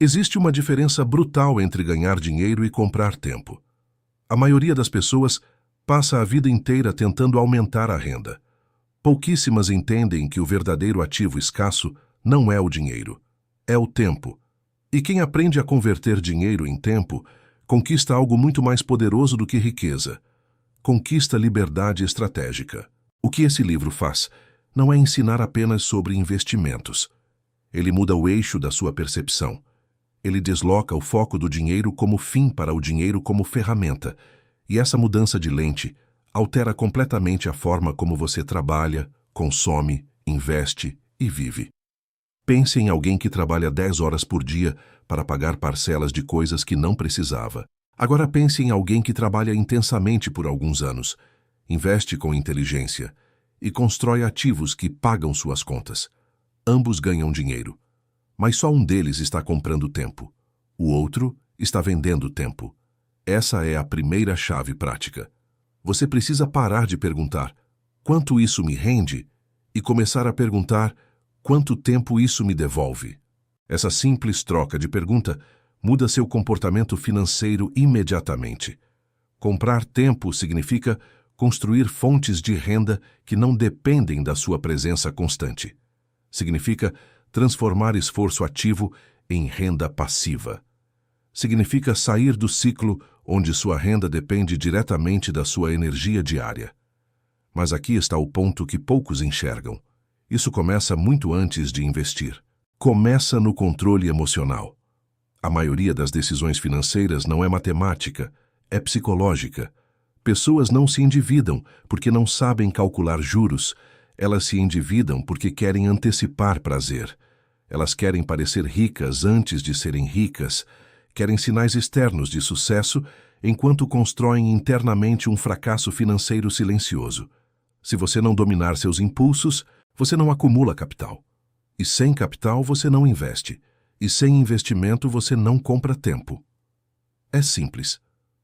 Existe uma diferença brutal entre ganhar dinheiro e comprar tempo. A maioria das pessoas passa a vida inteira tentando aumentar a renda. Pouquíssimas entendem que o verdadeiro ativo escasso não é o dinheiro, é o tempo. E quem aprende a converter dinheiro em tempo, conquista algo muito mais poderoso do que riqueza. Conquista liberdade estratégica. O que esse livro faz não é ensinar apenas sobre investimentos. Ele muda o eixo da sua percepção. Ele desloca o foco do dinheiro como fim para o dinheiro como ferramenta. E essa mudança de lente altera completamente a forma como você trabalha, consome, investe e vive. Pense em alguém que trabalha 10 horas por dia para pagar parcelas de coisas que não precisava. Agora pense em alguém que trabalha intensamente por alguns anos, investe com inteligência e constrói ativos que pagam suas contas. Ambos ganham dinheiro, mas só um deles está comprando tempo. O outro está vendendo tempo. Essa é a primeira chave prática. Você precisa parar de perguntar quanto isso me rende e começar a perguntar quanto tempo isso me devolve. Essa simples troca de pergunta muda seu comportamento financeiro imediatamente. Comprar tempo significa construir fontes de renda que não dependem da sua presença constante. Significa transformar esforço ativo em renda passiva. Significa sair do ciclo onde sua renda depende diretamente da sua energia diária. Mas aqui está o ponto que poucos enxergam. Isso começa muito antes de investir. Começa no controle emocional. A maioria das decisões financeiras não é matemática, é psicológica. Pessoas não se endividam porque não sabem calcular juros. Elas se endividam porque querem antecipar prazer. Elas querem parecer ricas antes de serem ricas. Querem sinais externos de sucesso enquanto constroem internamente um fracasso financeiro silencioso. Se você não dominar seus impulsos, você não acumula capital. E sem capital você não investe. E sem investimento você não compra tempo. É simples,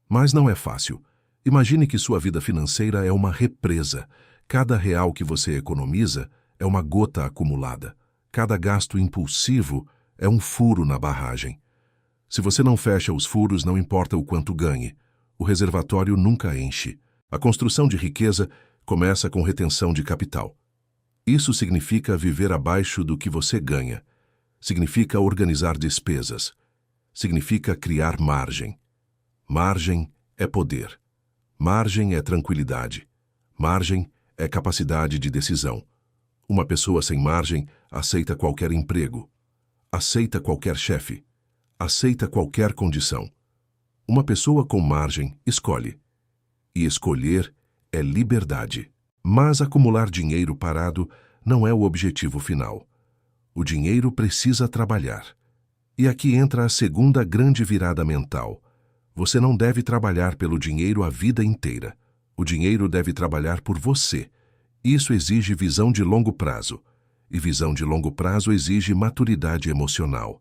mas não é fácil. Imagine que sua vida financeira é uma represa. Cada real que você economiza é uma gota acumulada. Cada gasto impulsivo é um furo na barragem. Se você não fecha os furos, não importa o quanto ganhe. O reservatório nunca enche. A construção de riqueza começa com retenção de capital. Isso significa viver abaixo do que você ganha. Significa organizar despesas. Significa criar margem. Margem é poder. Margem é tranquilidade. Margem é capacidade de decisão. Uma pessoa sem margem aceita qualquer emprego. Aceita qualquer chefe. Aceita qualquer condição. Uma pessoa com margem escolhe. E escolher é liberdade. Mas acumular dinheiro parado não é o objetivo final. O dinheiro precisa trabalhar. E aqui entra a segunda grande virada mental. Você não deve trabalhar pelo dinheiro a vida inteira. O dinheiro deve trabalhar por você. Isso exige visão de longo prazo. E visão de longo prazo exige maturidade emocional.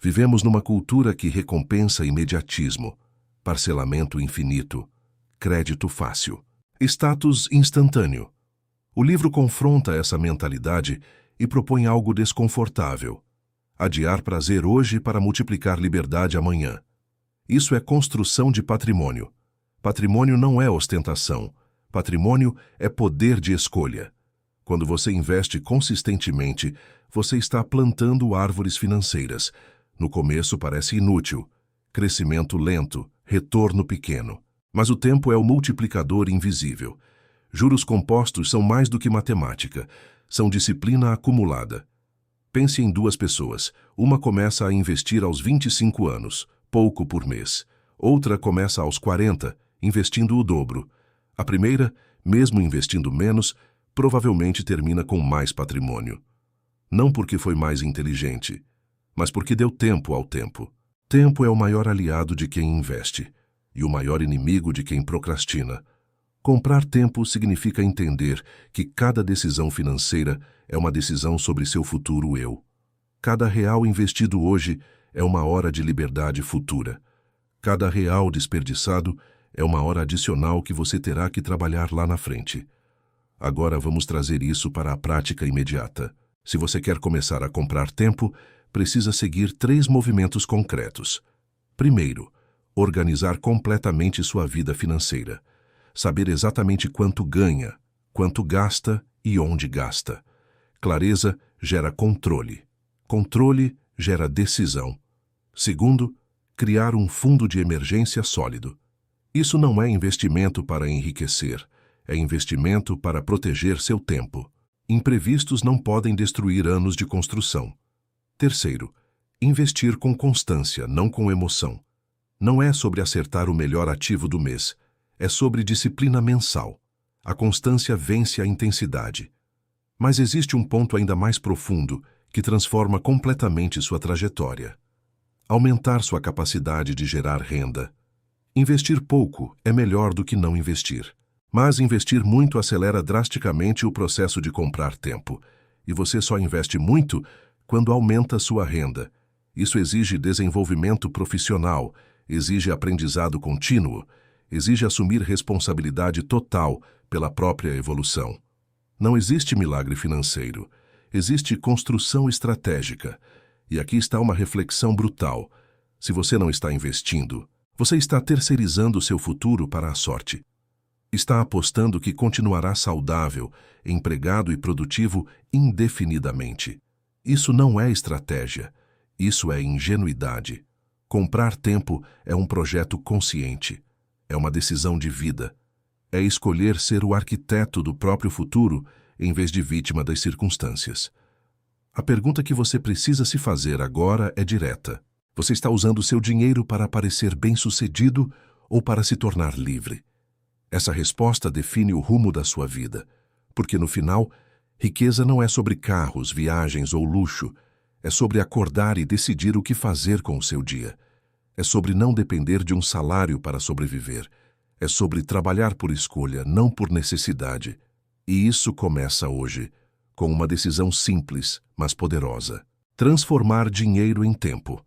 Vivemos numa cultura que recompensa imediatismo, parcelamento infinito, crédito fácil, status instantâneo. O livro confronta essa mentalidade e propõe algo desconfortável. Adiar prazer hoje para multiplicar liberdade amanhã. Isso é construção de patrimônio. Patrimônio não é ostentação. Patrimônio é poder de escolha. Quando você investe consistentemente, você está plantando árvores financeiras. No começo parece inútil. Crescimento lento, retorno pequeno. Mas o tempo é o multiplicador invisível. Juros compostos são mais do que matemática. São disciplina acumulada. Pense em duas pessoas. Uma começa a investir aos 25 anos, pouco por mês. Outra começa aos 40, investindo o dobro. A primeira, mesmo investindo menos, provavelmente termina com mais patrimônio. Não porque foi mais inteligente, mas porque deu tempo ao tempo. Tempo é o maior aliado de quem investe e o maior inimigo de quem procrastina. Comprar tempo significa entender que cada decisão financeira é uma decisão sobre seu futuro eu. Cada real investido hoje é uma hora de liberdade futura. Cada real desperdiçado é uma hora adicional que você terá que trabalhar lá na frente. Agora vamos trazer isso para a prática imediata. Se você quer começar a comprar tempo, precisa seguir 3 movimentos concretos. Primeiro, organizar completamente sua vida financeira. Saber exatamente quanto ganha, quanto gasta e onde gasta. Clareza gera controle. Controle gera decisão. Segundo, criar um fundo de emergência sólido. Isso não é investimento para enriquecer, é investimento para proteger seu tempo. Imprevistos não podem destruir anos de construção. Terceiro, investir com constância, não com emoção. Não é sobre acertar o melhor ativo do mês, é sobre disciplina mensal. A constância vence a intensidade. Mas existe um ponto ainda mais profundo que transforma completamente sua trajetória. Aumentar sua capacidade de gerar renda. Investir pouco é melhor do que não investir. Mas investir muito acelera drasticamente o processo de comprar tempo. E você só investe muito quando aumenta sua renda. Isso exige desenvolvimento profissional, exige aprendizado contínuo, exige assumir responsabilidade total pela própria evolução. Não existe milagre financeiro, existe construção estratégica. E aqui está uma reflexão brutal. Se você não está investindo, você está terceirizando seu futuro para a sorte. Está apostando que continuará saudável, empregado e produtivo indefinidamente. Isso não é estratégia, isso é ingenuidade. Comprar tempo é um projeto consciente, é uma decisão de vida. É escolher ser o arquiteto do próprio futuro em vez de vítima das circunstâncias. A pergunta que você precisa se fazer agora é direta. Você está usando seu dinheiro para parecer bem-sucedido ou para se tornar livre? Essa resposta define o rumo da sua vida, porque no final, riqueza não é sobre carros, viagens ou luxo, é sobre acordar e decidir o que fazer com o seu dia. É sobre não depender de um salário para sobreviver. É sobre trabalhar por escolha, não por necessidade. E isso começa hoje, com uma decisão simples, mas poderosa. Transformar dinheiro em tempo.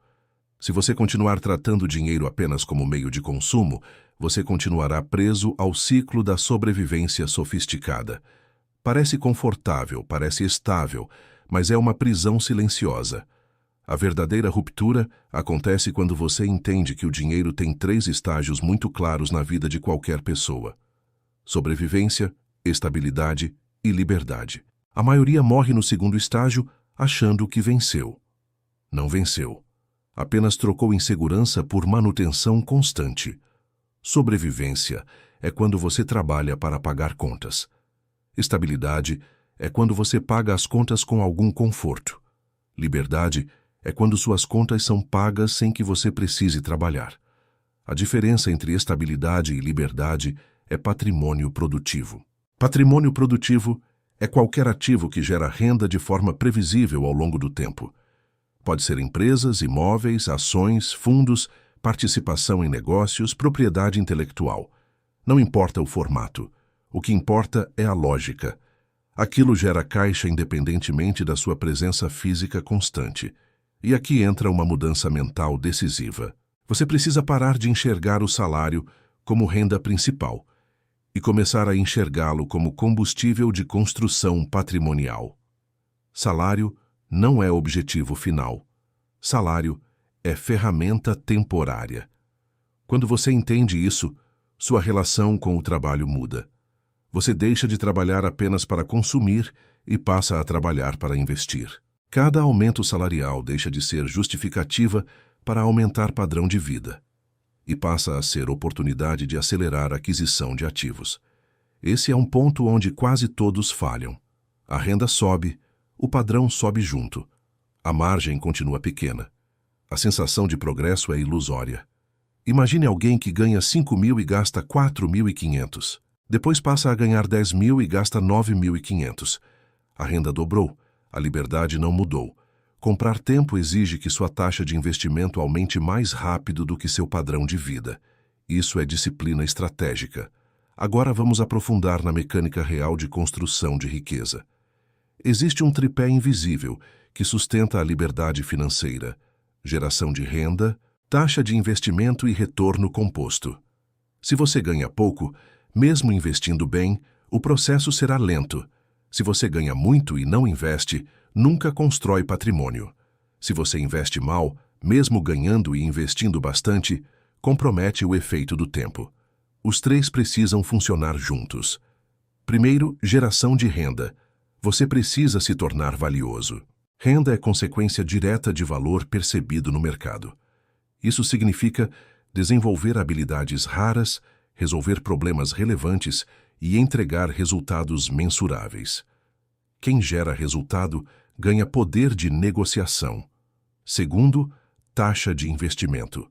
Se você continuar tratando o dinheiro apenas como meio de consumo, você continuará preso ao ciclo da sobrevivência sofisticada. Parece confortável, parece estável, mas é uma prisão silenciosa. A verdadeira ruptura acontece quando você entende que o dinheiro tem 3 estágios muito claros na vida de qualquer pessoa: sobrevivência, estabilidade e liberdade. A maioria morre no segundo estágio achando que venceu. Não venceu. Apenas trocou insegurança por manutenção constante. Sobrevivência é quando você trabalha para pagar contas. Estabilidade é quando você paga as contas com algum conforto. Liberdade é quando suas contas são pagas sem que você precise trabalhar. A diferença entre estabilidade e liberdade é patrimônio produtivo. Patrimônio produtivo é qualquer ativo que gera renda de forma previsível ao longo do tempo. Pode ser empresas, imóveis, ações, fundos, participação em negócios, propriedade intelectual. Não importa o formato. O que importa é a lógica. Aquilo gera caixa independentemente da sua presença física constante. E aqui entra uma mudança mental decisiva. Você precisa parar de enxergar o salário como renda principal e começar a enxergá-lo como combustível de construção patrimonial. Salário não é objetivo final. Salário é ferramenta temporária. Quando você entende isso, sua relação com o trabalho muda. Você deixa de trabalhar apenas para consumir e passa a trabalhar para investir. Cada aumento salarial deixa de ser justificativa para aumentar padrão de vida e passa a ser oportunidade de acelerar a aquisição de ativos. Esse é um ponto onde quase todos falham. A renda sobe, o padrão sobe junto. A margem continua pequena. A sensação de progresso é ilusória. Imagine alguém que ganha 5.000 e gasta 4.500. Depois passa a ganhar 10.000 e gasta 9.500. A renda dobrou, a liberdade não mudou. Comprar tempo exige que sua taxa de investimento aumente mais rápido do que seu padrão de vida. Isso é disciplina estratégica. Agora vamos aprofundar na mecânica real de construção de riqueza. Existe um tripé invisível que sustenta a liberdade financeira: geração de renda, taxa de investimento e retorno composto. Se você ganha pouco, mesmo investindo bem, o processo será lento. Se você ganha muito e não investe, nunca constrói patrimônio. Se você investe mal, mesmo ganhando e investindo bastante, compromete o efeito do tempo. Os três precisam funcionar juntos. Primeiro, geração de renda. Você precisa se tornar valioso. Renda é consequência direta de valor percebido no mercado. Isso significa desenvolver habilidades raras, resolver problemas relevantes e entregar resultados mensuráveis. Quem gera resultado ganha poder de negociação. Segundo, taxa de investimento.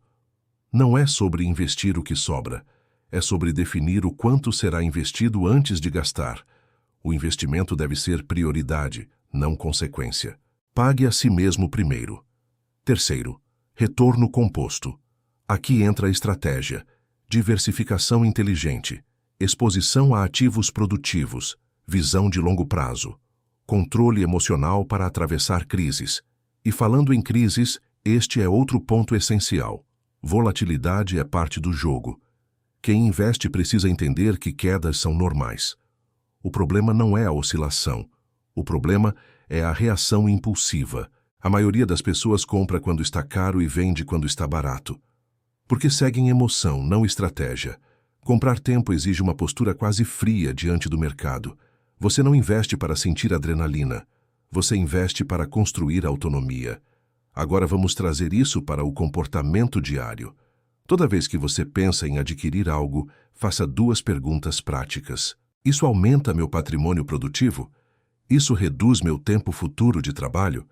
Não é sobre investir o que sobra, é sobre definir o quanto será investido antes de gastar. O investimento deve ser prioridade, não consequência. Pague a si mesmo primeiro. Terceiro, retorno composto. Aqui entra a estratégia, diversificação inteligente, exposição a ativos produtivos, visão de longo prazo, controle emocional para atravessar crises. E falando em crises, este é outro ponto essencial. Volatilidade é parte do jogo. Quem investe precisa entender que quedas são normais. O problema não é a oscilação. O problema é a reação impulsiva. A maioria das pessoas compra quando está caro e vende quando está barato. Porque seguem emoção, não estratégia. Comprar tempo exige uma postura quase fria diante do mercado. Você não investe para sentir adrenalina. Você investe para construir autonomia. Agora vamos trazer isso para o comportamento diário. Toda vez que você pensa em adquirir algo, faça duas perguntas práticas. Isso aumenta meu patrimônio produtivo? Isso reduz meu tempo futuro de trabalho?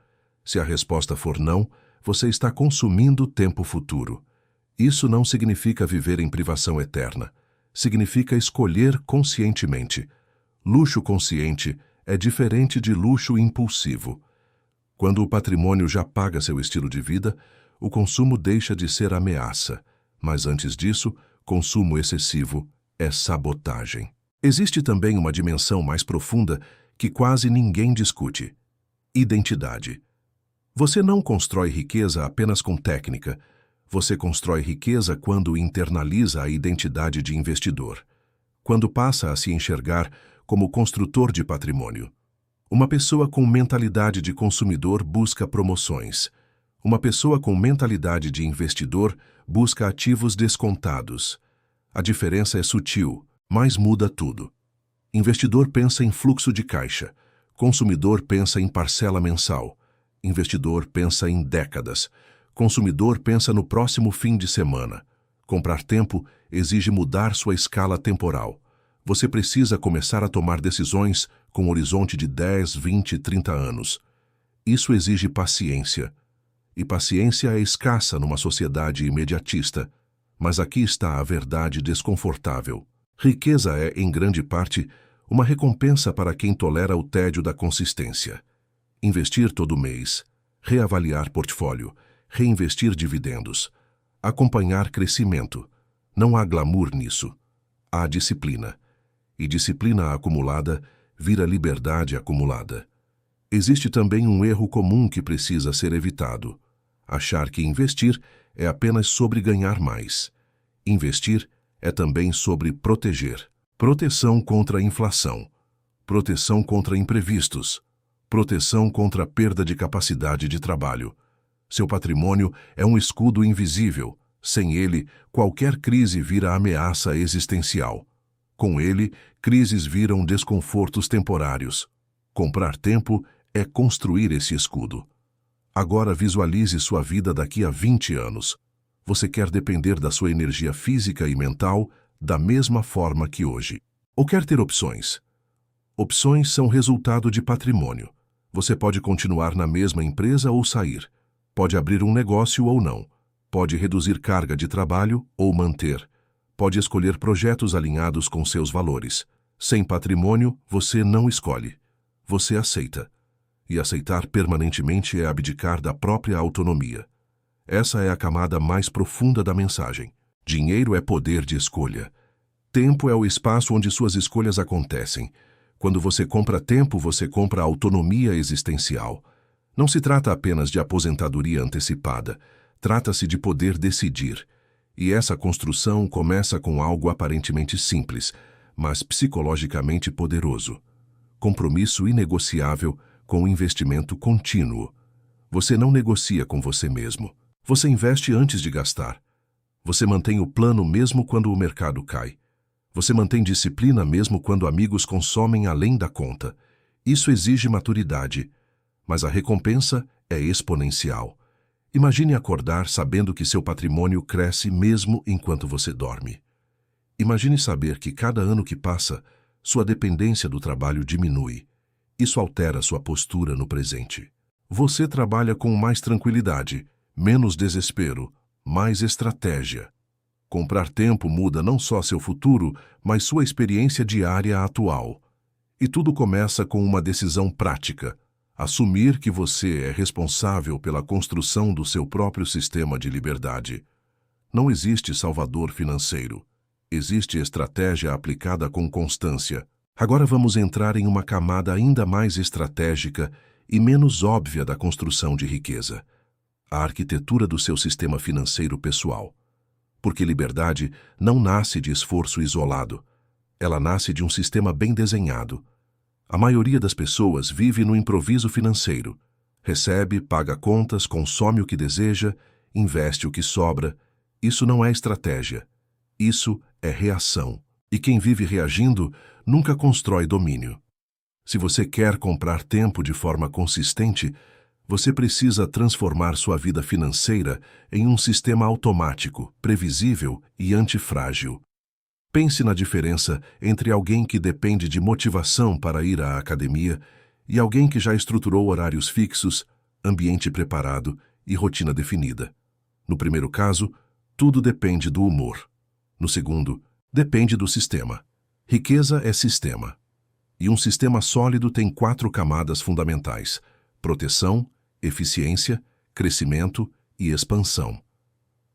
Se a resposta for não, você está consumindo tempo futuro. Isso não significa viver em privação eterna. Significa escolher conscientemente. Luxo consciente é diferente de luxo impulsivo. Quando o patrimônio já paga seu estilo de vida, o consumo deixa de ser ameaça. Mas antes disso, consumo excessivo é sabotagem. Existe também uma dimensão mais profunda que quase ninguém discute: identidade. Você não constrói riqueza apenas com técnica. Você constrói riqueza quando internaliza a identidade de investidor. Quando passa a se enxergar como construtor de patrimônio. Uma pessoa com mentalidade de consumidor busca promoções. Uma pessoa com mentalidade de investidor busca ativos descontados. A diferença é sutil, mas muda tudo. Investidor pensa em fluxo de caixa. Consumidor pensa em parcela mensal. Investidor pensa em décadas. Consumidor pensa no próximo fim de semana. Comprar tempo exige mudar sua escala temporal. Você precisa começar a tomar decisões com um horizonte de 10, 20, 30 anos. Isso exige paciência. E paciência é escassa numa sociedade imediatista. Mas aqui está a verdade desconfortável. Riqueza é, em grande parte, uma recompensa para quem tolera o tédio da consistência. Investir todo mês, reavaliar portfólio, reinvestir dividendos, acompanhar crescimento. Não há glamour nisso. Há disciplina. E disciplina acumulada vira liberdade acumulada. Existe também um erro comum que precisa ser evitado: achar que investir é apenas sobre ganhar mais. Investir é também sobre proteger. Proteção contra a inflação, proteção contra imprevistos, proteção contra a perda de capacidade de trabalho. Seu patrimônio é um escudo invisível. Sem ele, qualquer crise vira ameaça existencial. Com ele, crises viram desconfortos temporários. Comprar tempo é construir esse escudo. Agora visualize sua vida daqui a 20 anos. Você quer depender da sua energia física e mental da mesma forma que hoje. Ou quer ter opções? Opções são resultado de patrimônio. Você pode continuar na mesma empresa ou sair. Pode abrir um negócio ou não. Pode reduzir carga de trabalho ou manter. Pode escolher projetos alinhados com seus valores. Sem patrimônio, você não escolhe. Você aceita. E aceitar permanentemente é abdicar da própria autonomia. Essa é a camada mais profunda da mensagem. Dinheiro é poder de escolha. Tempo é o espaço onde suas escolhas acontecem. Quando você compra tempo, você compra autonomia existencial. Não se trata apenas de aposentadoria antecipada. Trata-se de poder decidir. E essa construção começa com algo aparentemente simples, mas psicologicamente poderoso. Compromisso inegociável com investimento contínuo. Você não negocia com você mesmo. Você investe antes de gastar. Você mantém o plano mesmo quando o mercado cai. Você mantém disciplina mesmo quando amigos consomem além da conta. Isso exige maturidade, mas a recompensa é exponencial. Imagine acordar sabendo que seu patrimônio cresce mesmo enquanto você dorme. Imagine saber que cada ano que passa, sua dependência do trabalho diminui. Isso altera sua postura no presente. Você trabalha com mais tranquilidade, menos desespero, mais estratégia. Comprar tempo muda não só seu futuro, mas sua experiência diária atual. E tudo começa com uma decisão prática: assumir que você é responsável pela construção do seu próprio sistema de liberdade. Não existe salvador financeiro. Existe estratégia aplicada com constância. Agora vamos entrar em uma camada ainda mais estratégica e menos óbvia da construção de riqueza: a arquitetura do seu sistema financeiro pessoal. Porque liberdade não nasce de esforço isolado. Ela nasce de um sistema bem desenhado. A maioria das pessoas vive no improviso financeiro. Recebe, paga contas, consome o que deseja, investe o que sobra. Isso não é estratégia. Isso é reação. E quem vive reagindo nunca constrói domínio. Se você quer comprar tempo de forma consistente, você precisa transformar sua vida financeira em um sistema automático, previsível e antifrágil. Pense na diferença entre alguém que depende de motivação para ir à academia e alguém que já estruturou horários fixos, ambiente preparado e rotina definida. No primeiro caso, tudo depende do humor. No segundo, depende do sistema. Riqueza é sistema. E um sistema sólido tem 4 camadas fundamentais: proteção, eficiência, crescimento e expansão.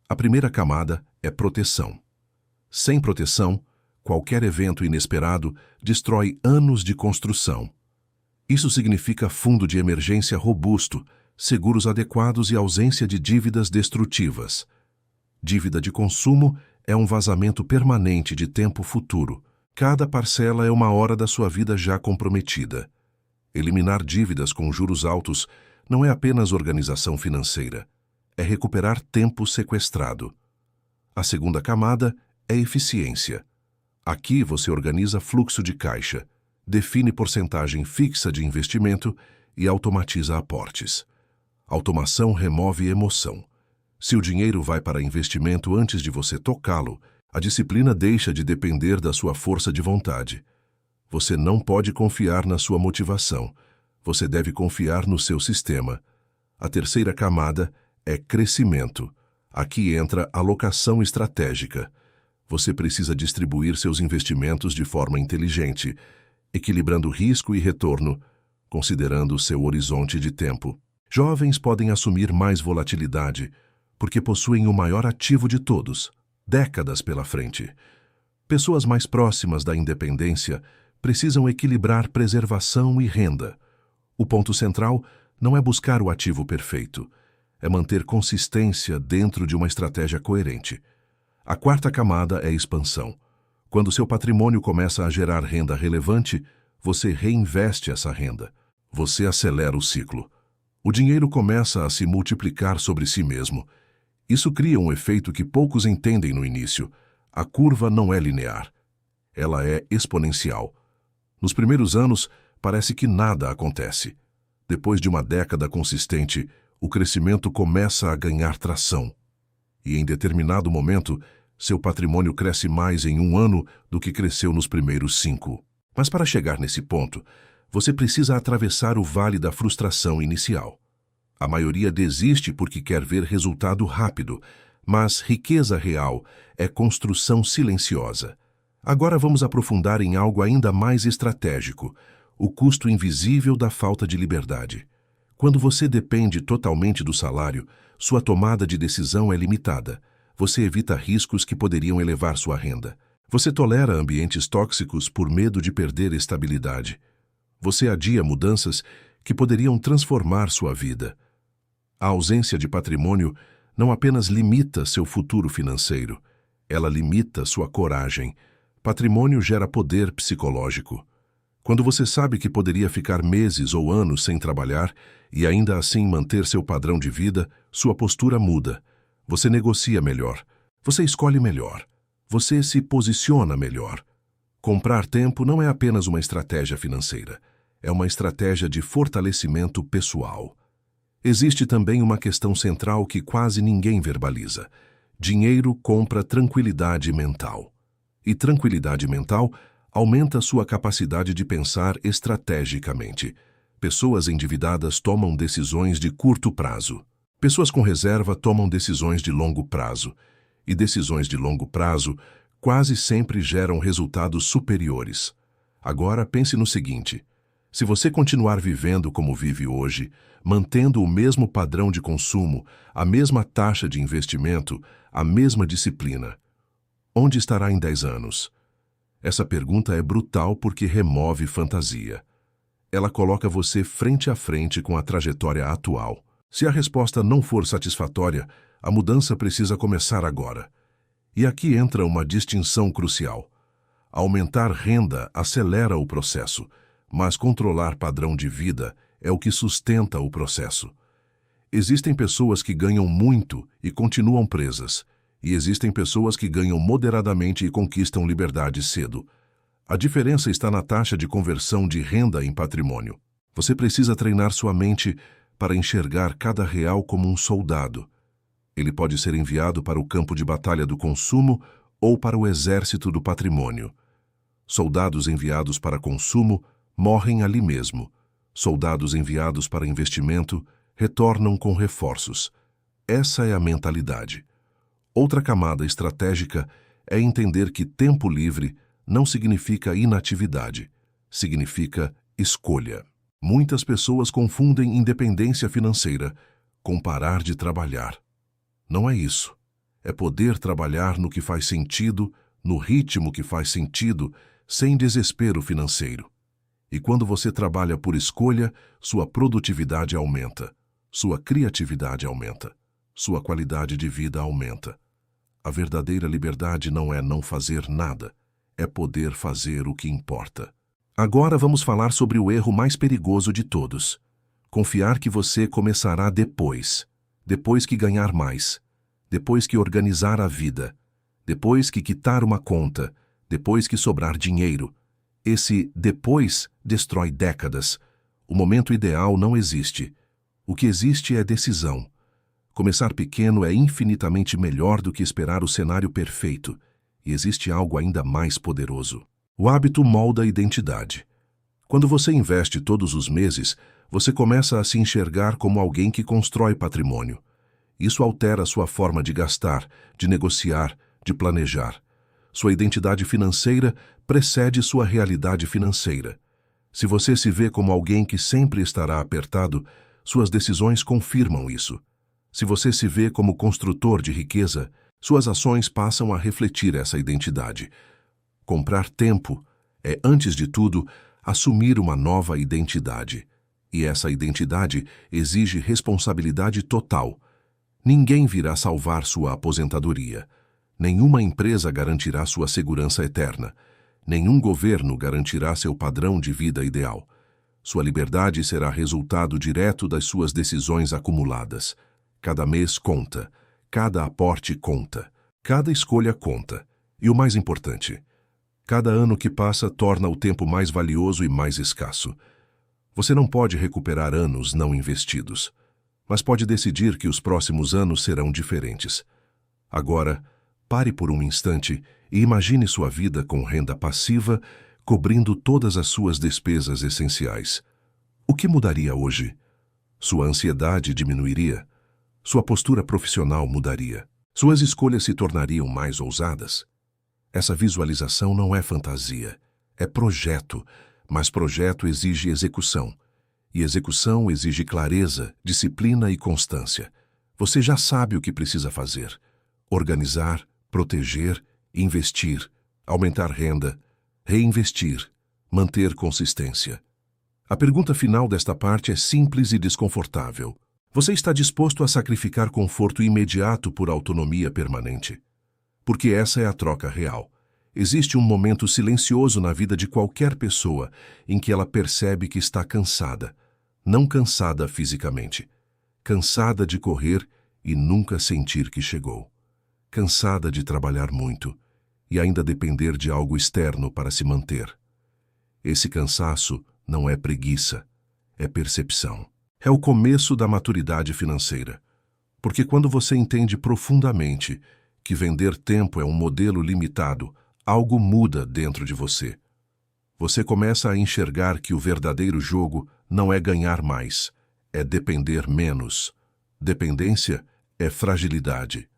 A primeira camada é proteção. Sem proteção, qualquer evento inesperado destrói anos de construção. Isso significa fundo de emergência robusto, seguros adequados e ausência de dívidas destrutivas. Dívida de consumo é um vazamento permanente de tempo futuro. Cada parcela é uma hora da sua vida já comprometida. Eliminar dívidas com juros altos não é apenas organização financeira, é recuperar tempo sequestrado. A segunda camada é eficiência. Aqui você organiza fluxo de caixa, define porcentagem fixa de investimento e automatiza aportes. Automação remove emoção. Se o dinheiro vai para investimento antes de você tocá-lo, a disciplina deixa de depender da sua força de vontade. Você não pode confiar na sua motivação. Você deve confiar no seu sistema. A terceira camada é crescimento. Aqui entra alocação estratégica. Você precisa distribuir seus investimentos de forma inteligente, equilibrando risco e retorno, considerando seu horizonte de tempo. Jovens podem assumir mais volatilidade, porque possuem o maior ativo de todos, décadas pela frente. Pessoas mais próximas da independência precisam equilibrar preservação e renda. O ponto central não é buscar o ativo perfeito, é manter consistência dentro de uma estratégia coerente. A quarta camada é expansão. Quando seu patrimônio começa a gerar renda relevante, você reinveste essa renda. Você acelera o ciclo. O dinheiro começa a se multiplicar sobre si mesmo. Isso cria um efeito que poucos entendem no início. A curva não é linear. Ela é exponencial. Nos primeiros anos, parece que nada acontece. Depois de uma década consistente, o crescimento começa a ganhar tração. E em determinado momento, seu patrimônio cresce mais em um ano do que cresceu nos primeiros 5. Mas para chegar nesse ponto, você precisa atravessar o vale da frustração inicial. A maioria desiste porque quer ver resultado rápido, mas riqueza real é construção silenciosa. Agora vamos aprofundar em algo ainda mais estratégico: o custo invisível da falta de liberdade. Quando você depende totalmente do salário, sua tomada de decisão é limitada. Você evita riscos que poderiam elevar sua renda. Você tolera ambientes tóxicos por medo de perder estabilidade. Você adia mudanças que poderiam transformar sua vida. A ausência de patrimônio não apenas limita seu futuro financeiro, ela limita sua coragem. Patrimônio gera poder psicológico. Quando você sabe que poderia ficar meses ou anos sem trabalhar e ainda assim manter seu padrão de vida, sua postura muda. Você negocia melhor. Você escolhe melhor. Você se posiciona melhor. Comprar tempo não é apenas uma estratégia financeira. É uma estratégia de fortalecimento pessoal. Existe também uma questão central que quase ninguém verbaliza. Dinheiro compra tranquilidade mental. E tranquilidade mental aumenta sua capacidade de pensar estrategicamente. Pessoas endividadas tomam decisões de curto prazo. Pessoas com reserva tomam decisões de longo prazo. E decisões de longo prazo quase sempre geram resultados superiores. Agora pense no seguinte: se você continuar vivendo como vive hoje, mantendo o mesmo padrão de consumo, a mesma taxa de investimento, a mesma disciplina, onde estará em 10 anos? Essa pergunta é brutal porque remove fantasia. Ela coloca você frente a frente com a trajetória atual. Se a resposta não for satisfatória, a mudança precisa começar agora. E aqui entra uma distinção crucial. Aumentar renda acelera o processo, mas controlar padrão de vida é o que sustenta o processo. Existem pessoas que ganham muito e continuam presas, e existem pessoas que ganham moderadamente e conquistam liberdade cedo. A diferença está na taxa de conversão de renda em patrimônio. Você precisa treinar sua mente para enxergar cada real como um soldado. Ele pode ser enviado para o campo de batalha do consumo ou para o exército do patrimônio. Soldados enviados para consumo morrem ali mesmo. Soldados enviados para investimento retornam com reforços. Essa é a mentalidade. Outra camada estratégica é entender que tempo livre não significa inatividade, significa escolha. Muitas pessoas confundem independência financeira com parar de trabalhar. Não é isso. É poder trabalhar no que faz sentido, no ritmo que faz sentido, sem desespero financeiro. E quando você trabalha por escolha, sua produtividade aumenta, sua criatividade aumenta, sua qualidade de vida aumenta. A verdadeira liberdade não é não fazer nada, é poder fazer o que importa. Agora vamos falar sobre o erro mais perigoso de todos. Confiar que você começará depois que ganhar mais, depois que organizar a vida, depois que quitar uma conta, depois que sobrar dinheiro. Esse depois destrói décadas. O momento ideal não existe. O que existe é decisão. Começar pequeno é infinitamente melhor do que esperar o cenário perfeito. E existe algo ainda mais poderoso. O hábito molda a identidade. Quando você investe todos os meses, você começa a se enxergar como alguém que constrói patrimônio. Isso altera sua forma de gastar, de negociar, de planejar. Sua identidade financeira precede sua realidade financeira. Se você se vê como alguém que sempre estará apertado, suas decisões confirmam isso. Se você se vê como construtor de riqueza, suas ações passam a refletir essa identidade. Comprar tempo é, antes de tudo, assumir uma nova identidade. E essa identidade exige responsabilidade total. Ninguém virá salvar sua aposentadoria. Nenhuma empresa garantirá sua segurança eterna. Nenhum governo garantirá seu padrão de vida ideal. Sua liberdade será resultado direto das suas decisões acumuladas. Cada mês conta, cada aporte conta, cada escolha conta. E o mais importante, cada ano que passa torna o tempo mais valioso e mais escasso. Você não pode recuperar anos não investidos, mas pode decidir que os próximos anos serão diferentes. Agora, pare por um instante e imagine sua vida com renda passiva, cobrindo todas as suas despesas essenciais. O que mudaria hoje? Sua ansiedade diminuiria? Sua postura profissional mudaria? Suas escolhas se tornariam mais ousadas? Essa visualização não é fantasia, é projeto, mas projeto exige execução. E execução exige clareza, disciplina e constância. Você já sabe o que precisa fazer: organizar, proteger, investir, aumentar renda, reinvestir, manter consistência. A pergunta final desta parte é simples e desconfortável. Você está disposto a sacrificar conforto imediato por autonomia permanente? Porque essa é a troca real. Existe um momento silencioso na vida de qualquer pessoa em que ela percebe que está cansada, não cansada fisicamente, cansada de correr e nunca sentir que chegou, cansada de trabalhar muito e ainda depender de algo externo para se manter. Esse cansaço não é preguiça, é percepção. É o começo da maturidade financeira, porque quando você entende profundamente que vender tempo é um modelo limitado, algo muda dentro de você. Você começa a enxergar que o verdadeiro jogo não é ganhar mais, é depender menos. Dependência é fragilidade.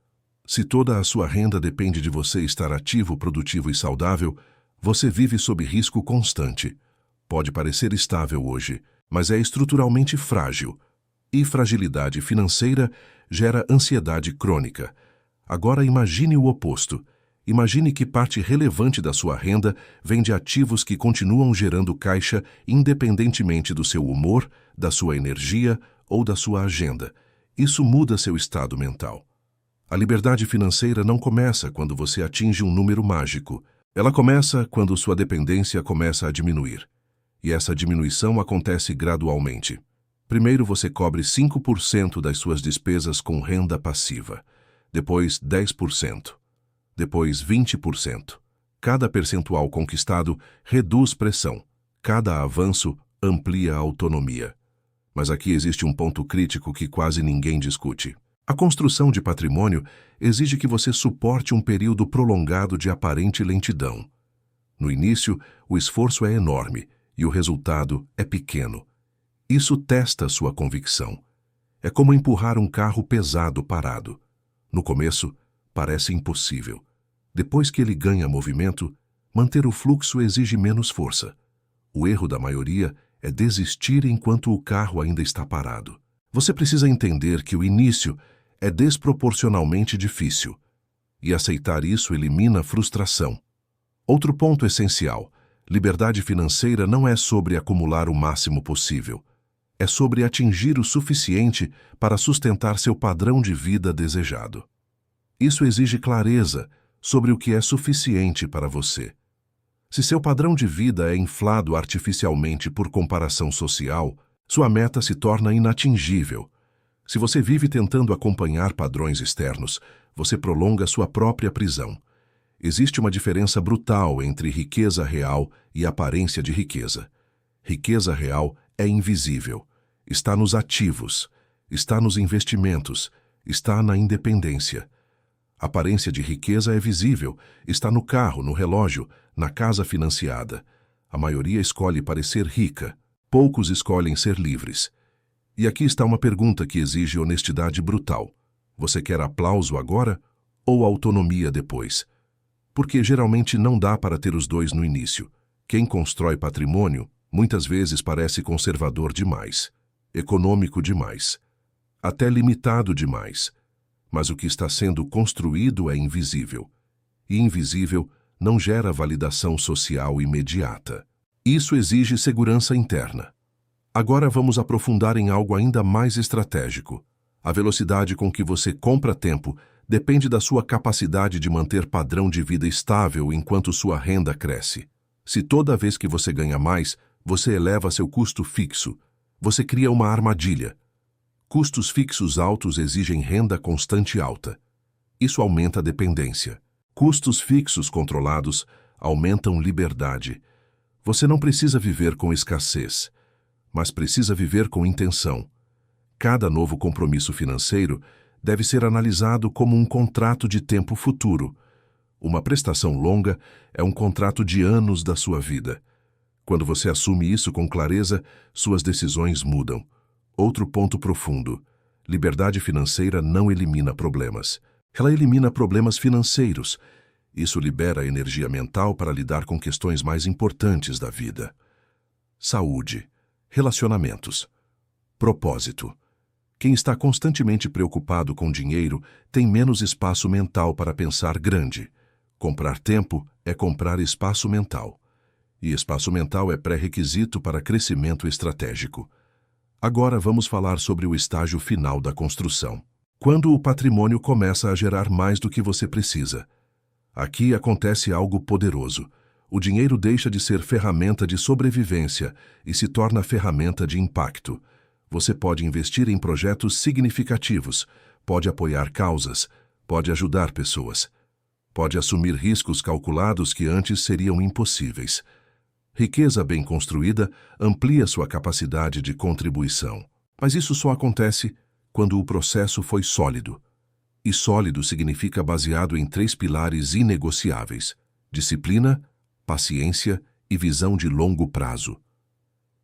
Se toda a sua renda depende de você estar ativo, produtivo e saudável, você vive sob risco constante. Pode parecer estável hoje, mas é estruturalmente frágil. E fragilidade financeira gera ansiedade crônica. Agora imagine o oposto. Imagine que parte relevante da sua renda vem de ativos que continuam gerando caixa independentemente do seu humor, da sua energia ou da sua agenda. Isso muda seu estado mental. A liberdade financeira não começa quando você atinge um número mágico. Ela começa quando sua dependência começa a diminuir. E essa diminuição acontece gradualmente. Primeiro você cobre 5% das suas despesas com renda passiva. Depois 10%. Depois 20%. Cada percentual conquistado reduz pressão. Cada avanço amplia a autonomia. Mas aqui existe um ponto crítico que quase ninguém discute. A construção de patrimônio exige que você suporte um período prolongado de aparente lentidão. No início, o esforço é enorme e o resultado é pequeno. Isso testa sua convicção. É como empurrar um carro pesado parado. No começo, parece impossível. Depois que ele ganha movimento, manter o fluxo exige menos força. O erro da maioria é desistir enquanto o carro ainda está parado. Você precisa entender que o início é desproporcionalmente difícil, e aceitar isso elimina a frustração. Outro ponto essencial: liberdade financeira não é sobre acumular o máximo possível. É sobre atingir o suficiente para sustentar seu padrão de vida desejado. Isso exige clareza sobre o que é suficiente para você. Se seu padrão de vida é inflado artificialmente por comparação social, sua meta se torna inatingível. Se você vive tentando acompanhar padrões externos, você prolonga sua própria prisão. Existe uma diferença brutal entre riqueza real e aparência de riqueza. Riqueza real é invisível. Está nos ativos, está nos investimentos, está na independência. Aparência de riqueza é visível, está no carro, no relógio, na casa financiada. A maioria escolhe parecer rica, poucos escolhem ser livres. E aqui está uma pergunta que exige honestidade brutal. Você quer aplauso agora ou autonomia depois? Porque geralmente não dá para ter os dois no início. Quem constrói patrimônio muitas vezes parece conservador demais, econômico demais, até limitado demais. Mas o que está sendo construído é invisível. E invisível não gera validação social imediata. Isso exige segurança interna. Agora vamos aprofundar em algo ainda mais estratégico. A velocidade com que você compra tempo depende da sua capacidade de manter padrão de vida estável enquanto sua renda cresce. Se toda vez que você ganha mais, você eleva seu custo fixo, você cria uma armadilha. Custos fixos altos exigem renda constante alta. Isso aumenta a dependência. Custos fixos controlados aumentam liberdade. Você não precisa viver com escassez, mas precisa viver com intenção. Cada novo compromisso financeiro deve ser analisado como um contrato de tempo futuro. Uma prestação longa é um contrato de anos da sua vida. Quando você assume isso com clareza, suas decisões mudam. Outro ponto profundo: liberdade financeira não elimina problemas. Ela elimina problemas financeiros. Isso libera energia mental para lidar com questões mais importantes da vida. Saúde, relacionamentos, propósito. Quem está constantemente preocupado com dinheiro tem menos espaço mental para pensar grande. Comprar tempo é comprar espaço mental. E espaço mental é pré-requisito para crescimento estratégico. Agora vamos falar sobre o estágio final da construção. Quando o patrimônio começa a gerar mais do que você precisa. Aqui acontece algo poderoso. O dinheiro deixa de ser ferramenta de sobrevivência e se torna ferramenta de impacto. Você pode investir em projetos significativos, pode apoiar causas, pode ajudar pessoas, pode assumir riscos calculados que antes seriam impossíveis. Riqueza bem construída amplia sua capacidade de contribuição. Mas isso só acontece quando o processo foi sólido. E sólido significa baseado em 3 pilares inegociáveis: disciplina, paciência e visão de longo prazo.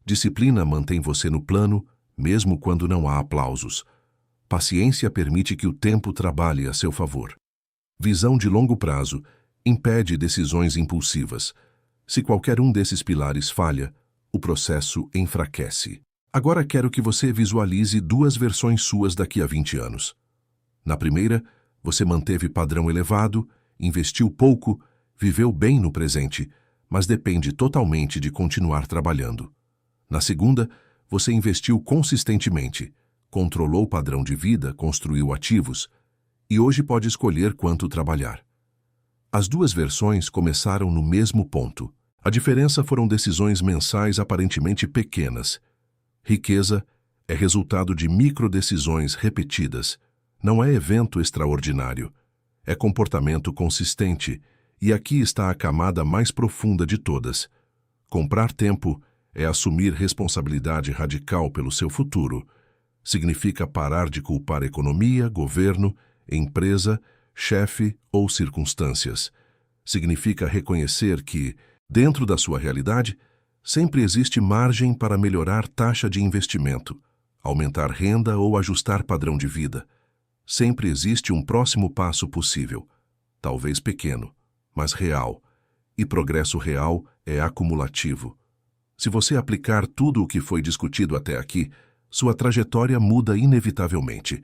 Disciplina mantém você no plano, mesmo quando não há aplausos. Paciência permite que o tempo trabalhe a seu favor. Visão de longo prazo impede decisões impulsivas. Se qualquer um desses pilares falha, o processo enfraquece. Agora quero que você visualize 2 versões suas daqui a 20 anos. Na primeira, você manteve padrão elevado, investiu pouco, viveu bem no presente, mas depende totalmente de continuar trabalhando. Na segunda, você investiu consistentemente, controlou o padrão de vida, construiu ativos, e hoje pode escolher quanto trabalhar. As 2 versões começaram no mesmo ponto. A diferença foram decisões mensais aparentemente pequenas. Riqueza é resultado de microdecisões repetidas. Não é evento extraordinário. É comportamento consistente. E aqui está a camada mais profunda de todas. Comprar tempo é assumir responsabilidade radical pelo seu futuro. Significa parar de culpar economia, governo, empresa, chefe ou circunstâncias. Significa reconhecer que, dentro da sua realidade, sempre existe margem para melhorar taxa de investimento, aumentar renda ou ajustar padrão de vida. Sempre existe um próximo passo possível, talvez pequeno, mas real, e progresso real é acumulativo. Se você aplicar tudo o que foi discutido até aqui, sua trajetória muda inevitavelmente.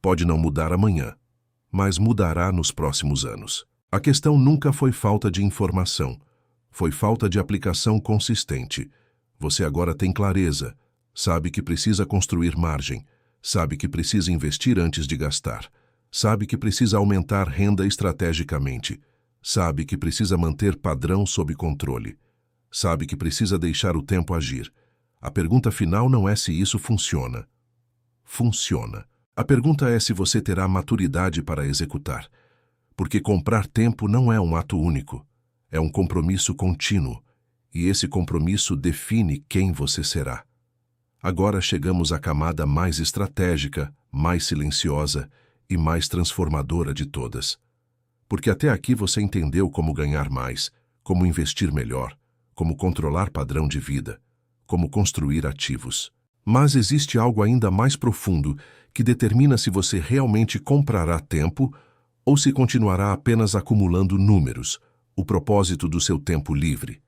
Pode não mudar amanhã, mas mudará nos próximos anos. A questão nunca foi falta de informação. Foi falta de aplicação consistente. Você agora tem clareza, sabe que precisa construir margem, sabe que precisa investir antes de gastar, sabe que precisa aumentar renda estrategicamente, sabe que precisa manter padrão sob controle, sabe que precisa deixar o tempo agir. A pergunta final não é se isso funciona. Funciona. A pergunta é se você terá maturidade para executar. Porque comprar tempo não é um ato único. É um compromisso contínuo, e esse compromisso define quem você será. Agora chegamos à camada mais estratégica, mais silenciosa e mais transformadora de todas. Porque até aqui você entendeu como ganhar mais, como investir melhor, como controlar padrão de vida, como construir ativos. Mas existe algo ainda mais profundo que determina se você realmente comprará tempo ou se continuará apenas acumulando números, o propósito do seu tempo livre.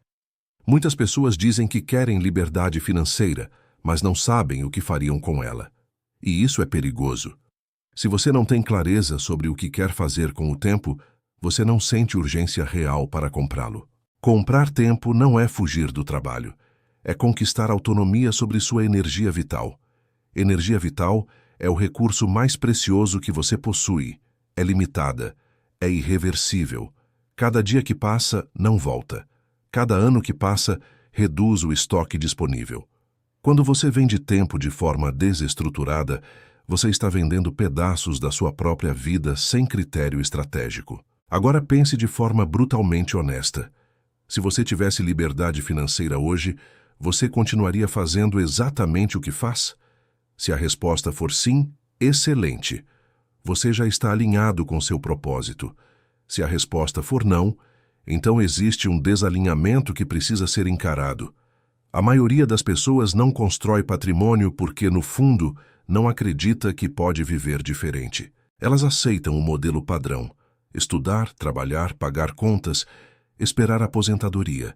Muitas pessoas dizem que querem liberdade financeira, mas não sabem o que fariam com ela. E isso é perigoso. Se você não tem clareza sobre o que quer fazer com o tempo, você não sente urgência real para comprá-lo. Comprar tempo não é fugir do trabalho. É conquistar autonomia sobre sua energia vital. Energia vital é o recurso mais precioso que você possui. É limitada. É irreversível. Cada dia que passa, não volta. Cada ano que passa, reduz o estoque disponível. Quando você vende tempo de forma desestruturada, você está vendendo pedaços da sua própria vida sem critério estratégico. Agora pense de forma brutalmente honesta. Se você tivesse liberdade financeira hoje, você continuaria fazendo exatamente o que faz? Se a resposta for sim, excelente. Você já está alinhado com seu propósito. Se a resposta for não, então existe um desalinhamento que precisa ser encarado. A maioria das pessoas não constrói patrimônio porque, no fundo, não acredita que pode viver diferente. Elas aceitam o modelo padrão: estudar, trabalhar, pagar contas, esperar aposentadoria.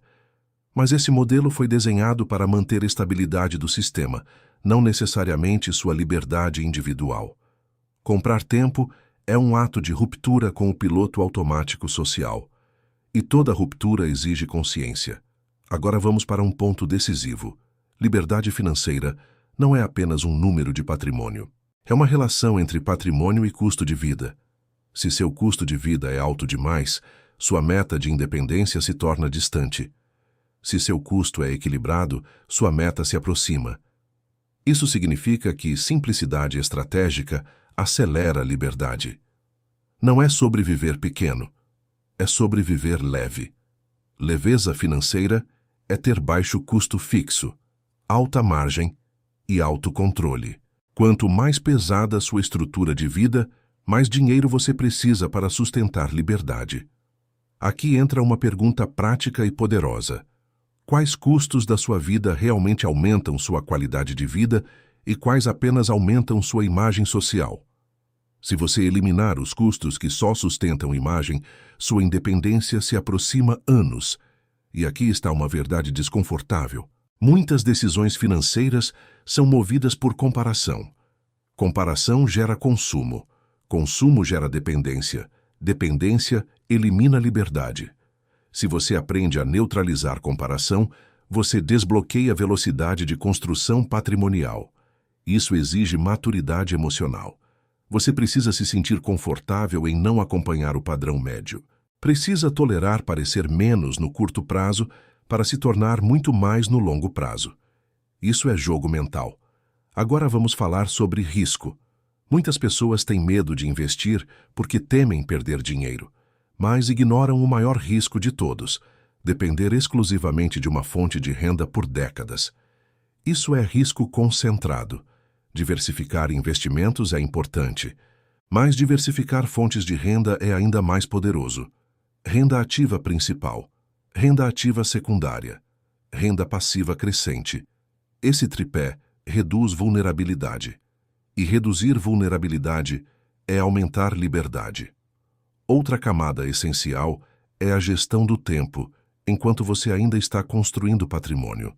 Mas esse modelo foi desenhado para manter a estabilidade do sistema, não necessariamente sua liberdade individual. Comprar tempo é um ato de ruptura com o piloto automático social. E toda ruptura exige consciência. Agora vamos para um ponto decisivo. Liberdade financeira não é apenas um número de patrimônio. É uma relação entre patrimônio e custo de vida. Se seu custo de vida é alto demais, sua meta de independência se torna distante. Se seu custo é equilibrado, sua meta se aproxima. Isso significa que simplicidade estratégica acelera a liberdade. Não é sobre viver pequeno, é sobre viver leve. Leveza financeira é ter baixo custo fixo, alta margem e autocontrole. Quanto mais pesada sua estrutura de vida, mais dinheiro você precisa para sustentar liberdade. Aqui entra uma pergunta prática e poderosa. Quais custos da sua vida realmente aumentam sua qualidade de vida e quais apenas aumentam sua imagem social? Se você eliminar os custos que só sustentam imagem, sua independência se aproxima anos. E aqui está uma verdade desconfortável. Muitas decisões financeiras são movidas por comparação. Comparação gera consumo. Consumo gera dependência. Dependência elimina liberdade. Se você aprende a neutralizar comparação, você desbloqueia a velocidade de construção patrimonial. Isso exige maturidade emocional. Você precisa se sentir confortável em não acompanhar o padrão médio. Precisa tolerar parecer menos no curto prazo para se tornar muito mais no longo prazo. Isso é jogo mental. Agora vamos falar sobre risco. Muitas pessoas têm medo de investir porque temem perder dinheiro, mas ignoram o maior risco de todos: depender exclusivamente de uma fonte de renda por décadas. Isso é risco concentrado. Diversificar investimentos é importante, mas diversificar fontes de renda é ainda mais poderoso. Renda ativa principal, renda ativa secundária, renda passiva crescente. Esse tripé reduz vulnerabilidade. E reduzir vulnerabilidade é aumentar liberdade. Outra camada essencial é a gestão do tempo, enquanto você ainda está construindo patrimônio.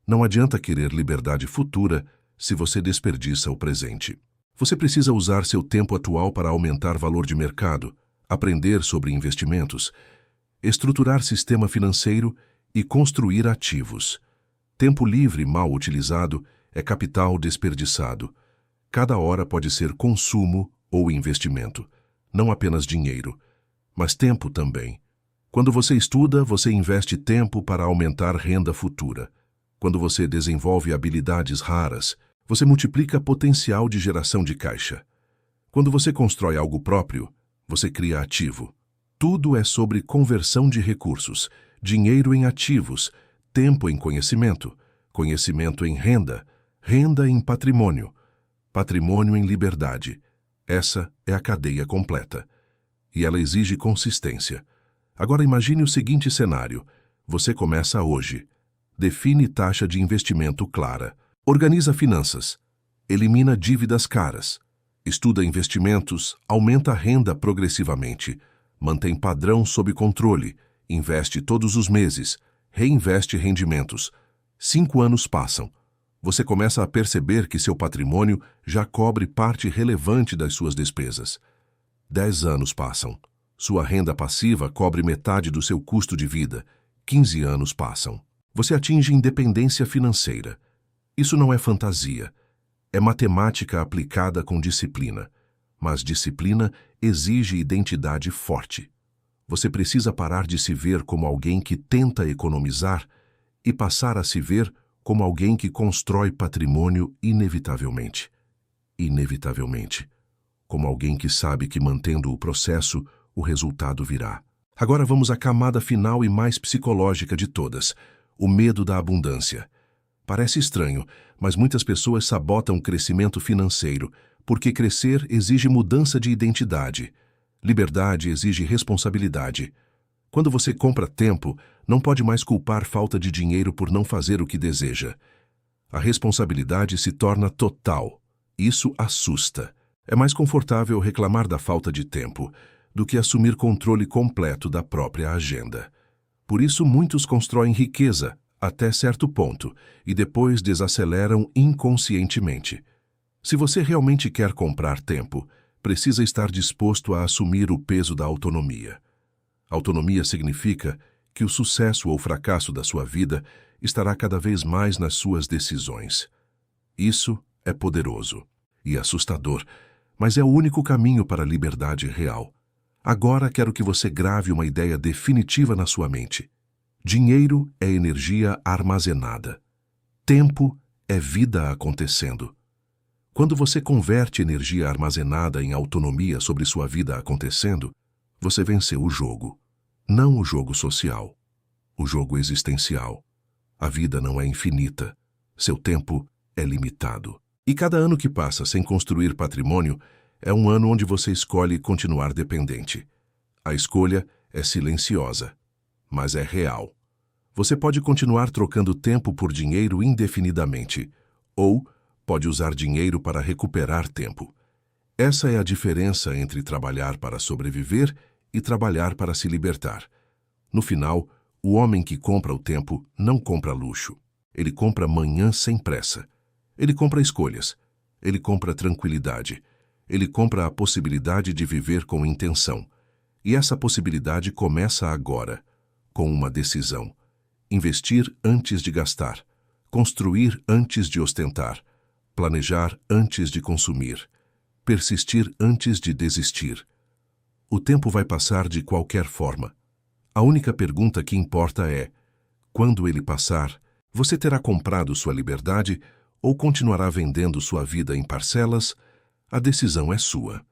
Não adianta querer liberdade futura se você desperdiça o presente. Você precisa usar seu tempo atual para aumentar valor de mercado, aprender sobre investimentos, estruturar sistema financeiro e construir ativos. Tempo livre mal utilizado é capital desperdiçado. Cada hora pode ser consumo ou investimento, não apenas dinheiro, mas tempo também. Quando você estuda, você investe tempo para aumentar renda futura. Quando você desenvolve habilidades raras, você multiplica potencial de geração de caixa. Quando você constrói algo próprio, você cria ativo. Tudo é sobre conversão de recursos, dinheiro em ativos, tempo em conhecimento, conhecimento em renda, renda em patrimônio, patrimônio em liberdade. Essa é a cadeia completa. E ela exige consistência. Agora imagine o seguinte cenário. Você começa hoje. Define taxa de investimento clara. Organiza finanças. Elimina dívidas caras. Estuda investimentos, aumenta a renda progressivamente. Mantém padrão sob controle. Investe todos os meses. Reinveste rendimentos. 5 anos passam. Você começa a perceber que seu patrimônio já cobre parte relevante das suas despesas. 10 anos passam. Sua renda passiva cobre metade do seu custo de vida. 15 anos passam. Você atinge independência financeira. Isso não é fantasia. É matemática aplicada com disciplina. Mas disciplina exige identidade forte. Você precisa parar de se ver como alguém que tenta economizar e passar a se ver como alguém que constrói patrimônio inevitavelmente. Inevitavelmente. Como alguém que sabe que mantendo o processo, o resultado virá. Agora vamos à camada final e mais psicológica de todas: o medo da abundância. Parece estranho, mas muitas pessoas sabotam o crescimento financeiro, porque crescer exige mudança de identidade. Liberdade exige responsabilidade. Quando você compra tempo, não pode mais culpar falta de dinheiro por não fazer o que deseja. A responsabilidade se torna total. Isso assusta. É mais confortável reclamar da falta de tempo do que assumir controle completo da própria agenda. Por isso, muitos constroem riqueza até certo ponto e depois desaceleram inconscientemente. Se você realmente quer comprar tempo, precisa estar disposto a assumir o peso da autonomia. Autonomia significa que o sucesso ou fracasso da sua vida estará cada vez mais nas suas decisões. Isso é poderoso e assustador, mas é o único caminho para a liberdade real. Agora quero que você grave uma ideia definitiva na sua mente. Dinheiro é energia armazenada. Tempo é vida acontecendo. Quando você converte energia armazenada em autonomia sobre sua vida acontecendo, você venceu o jogo. Não o jogo social, o jogo existencial. A vida não é infinita. Seu tempo é limitado. E cada ano que passa sem construir patrimônio é um ano onde você escolhe continuar dependente. A escolha é silenciosa, mas é real. Você pode continuar trocando tempo por dinheiro indefinidamente, ou pode usar dinheiro para recuperar tempo. Essa é a diferença entre trabalhar para sobreviver e trabalhar para se libertar. No final, o homem que compra o tempo não compra luxo. Ele compra manhã sem pressa. Ele compra escolhas. Ele compra tranquilidade. Ele compra a possibilidade de viver com intenção. E essa possibilidade começa agora, com uma decisão. Investir antes de gastar. Construir antes de ostentar. Planejar antes de consumir. Persistir antes de desistir. O tempo vai passar de qualquer forma. A única pergunta que importa é: quando ele passar, você terá comprado sua liberdade ou continuará vendendo sua vida em parcelas? A decisão é sua.